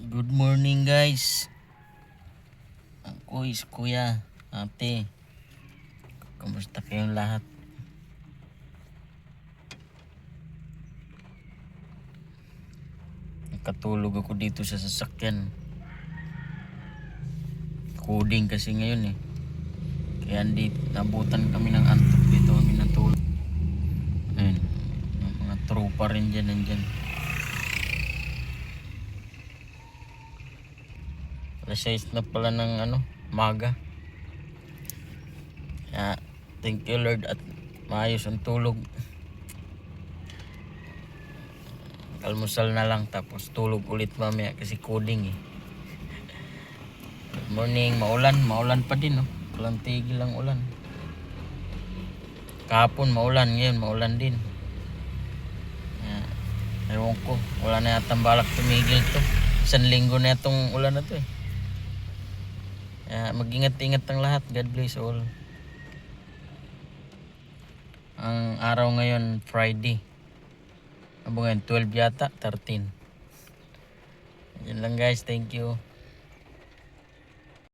Good morning guys. Ako is kuya, ate. Kamusta kayong lahat? Nakatulog ako dito sa sasakyan. Coding kasi ngayon eh. Kaya hindi nabutan kami ng antok dito kami natulog. Ayun, yung mga tropa rin dyan nandyan. Alas 6 na pala ng maga. Kaya thank you Lord at maayos ang tulog. Almusal na lang tapos tulog ulit mamaya kasi coding eh. Good morning, maulan pa din oh. Walang tigil ang ulan. Kahapon maulan, ngayon maulan din. Ewan ko, wala na yatang balak tumigil to. 1 linggo na itong ulan na to eh. Mag-ingat-ingat ang lahat. God bless all. Ang araw ngayon Friday. Ano ngayon? 12 yata? 13. Yan lang guys, thank you.